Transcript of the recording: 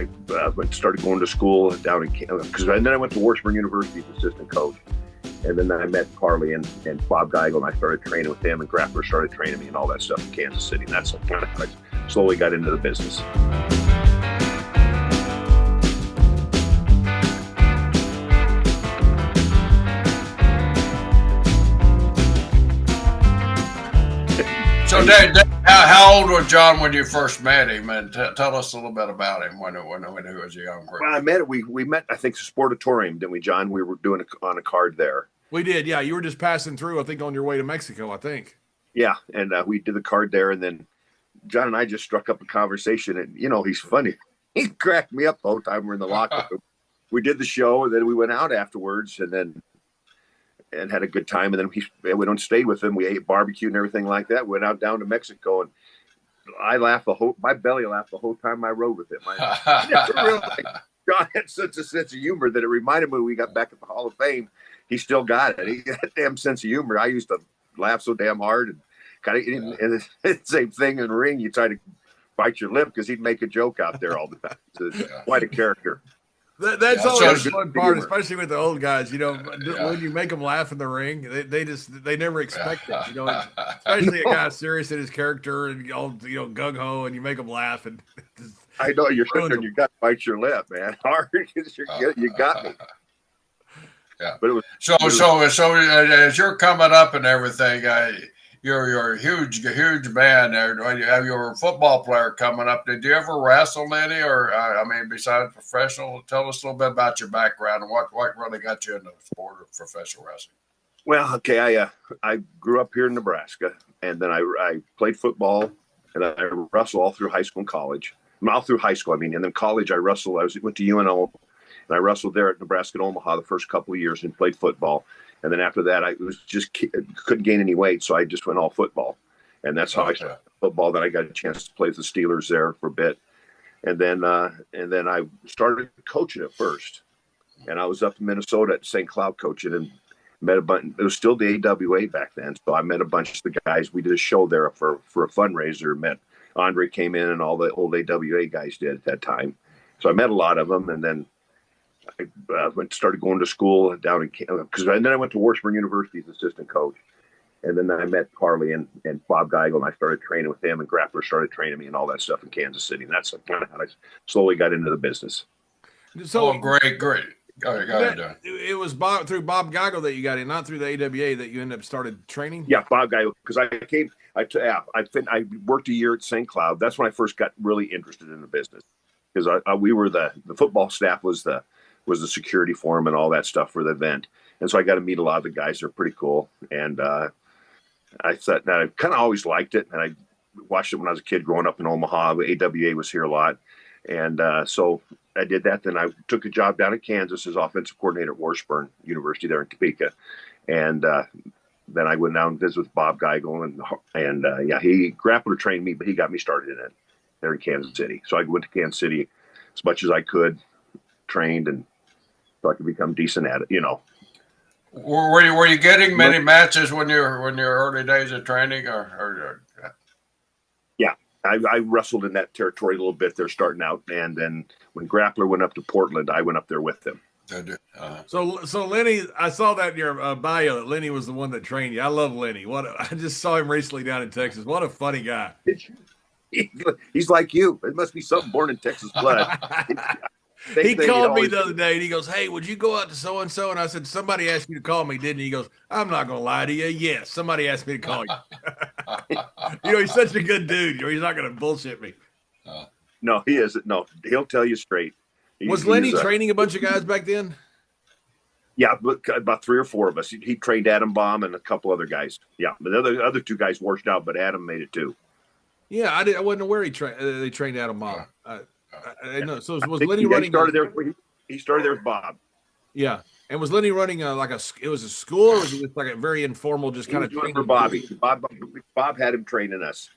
I started going to school down in because and then I went to Washburn University as assistant coach, and then I met Carly and Bob Geigel, and I started training with them, and Grappler started training me and all that stuff in Kansas City. And that's kind of how I slowly got into the business. So, Dave, how old was John when you first met him? And tell us a little bit about him when he was a young person. Well, I met we met, I think, the Sportatorium, didn't we, John? We were doing on a card there. We did, yeah. You were just passing through, I think, on your way to Mexico, I think. Yeah, and we did the card there, and then John and I just struck up a conversation, and, he's funny. He cracked me up the whole time we're in the locker room. We did the show, and then we went out afterwards, and had a good time. And then we went and stayed with him. We ate barbecue and everything like that. Went out down to Mexico, and my belly laughed the whole time I rode with him. I never realized John had such a sense of humor that it reminded me when we got back at the Hall of Fame. He still got it. He got a damn sense of humor. I used to laugh so damn hard, and kind of, and the same thing in the ring. You try to bite your lip because he'd make a joke out there all the time. It's quite a character. That's always the fun part, especially with the old guys. When you make them laugh in the ring, they never expect it. Especially a guy serious in his character and all gung ho, and you make them laugh. And I know you're sitting there and you got to bite your lip, man, hard because you got me. Yeah, but it was so as you're coming up and everything. You're a huge man there. You're a football player coming up. Did you ever wrestle any, or besides professional? Tell us a little bit about your background and what really got you into the sport of professional wrestling. Well, okay, I grew up here in Nebraska, and then I played football, and I wrestled all through high school and college. All through high school, and then college I wrestled. I went to UNO, and I wrestled there at Nebraska and Omaha the first couple of years and played football. And then after that, I couldn't gain any weight, so I just went all football. And that's how I started football. Then I got a chance to play with the Steelers there for a bit. And then I started coaching at first. And I was up in Minnesota at St. Cloud coaching and met a bunch. It was still the AWA back then. So I met a bunch of the guys. We did a show there for a fundraiser. Met Andre came in and all the old AWA guys did at that time. So I met a lot of them. And then I started going to school down in and then I went to Washburn University as assistant coach, and then I met Carly and Bob Geigel, and I started training with them, and Grappler started training me and all that stuff in Kansas City, and that's kind of how I slowly got into the business. So great. Go ahead. It was through Bob Geigel that you got in, not through the AWA that you ended up started training. Yeah, Bob Geigel, because I worked a year at St. Cloud. That's when I first got really interested in the business, because we were the football staff was the security for him and all that stuff for the event. And so I got to meet a lot of the guys. They're pretty cool. And I thought I kind of always liked it. And I watched it when I was a kid growing up in Omaha. AWA was here a lot. And so I did that. Then I took a job down in Kansas as offensive coordinator at Washburn University there in Topeka. And then I went down and visited with Bob Geigel. And he Grappler trained me, but he got me started in it there in Kansas City. So I went to Kansas City as much as I could, trained, and so I could become decent at it, Were you getting many matches when your early days of training, or? Yeah, I wrestled in that territory a little bit there starting out, and then when Grappler went up to Portland, I went up there with them. So Lenny, I saw that in your bio that Lenny was the one that trained you. I love Lenny. I just saw him recently down in Texas. What a funny guy. He's like you. It must be something born in Texas blood. He called me the other day and he goes, "Hey, would you go out to so-and-so?" And I said, "Somebody asked you to call me, didn't he?" He goes, "I'm not going to lie to you. Yes, somebody asked me to call you." He's such a good dude. He's not going to bullshit me. No, he isn't. No, he'll tell you straight. Was Lenny training a bunch of guys back then? Yeah, about 3 or 4 of us. He trained Adam Baum and a couple other guys. Yeah, but the other 2 guys washed out, but Adam made it too. Yeah, I wasn't aware they trained Adam Baum. I know. So was Lenny running? He started there with Bob. Yeah, and was Lenny running it was a school, or was it just like a very informal, just kind of training for Bobby? Bob had him training us.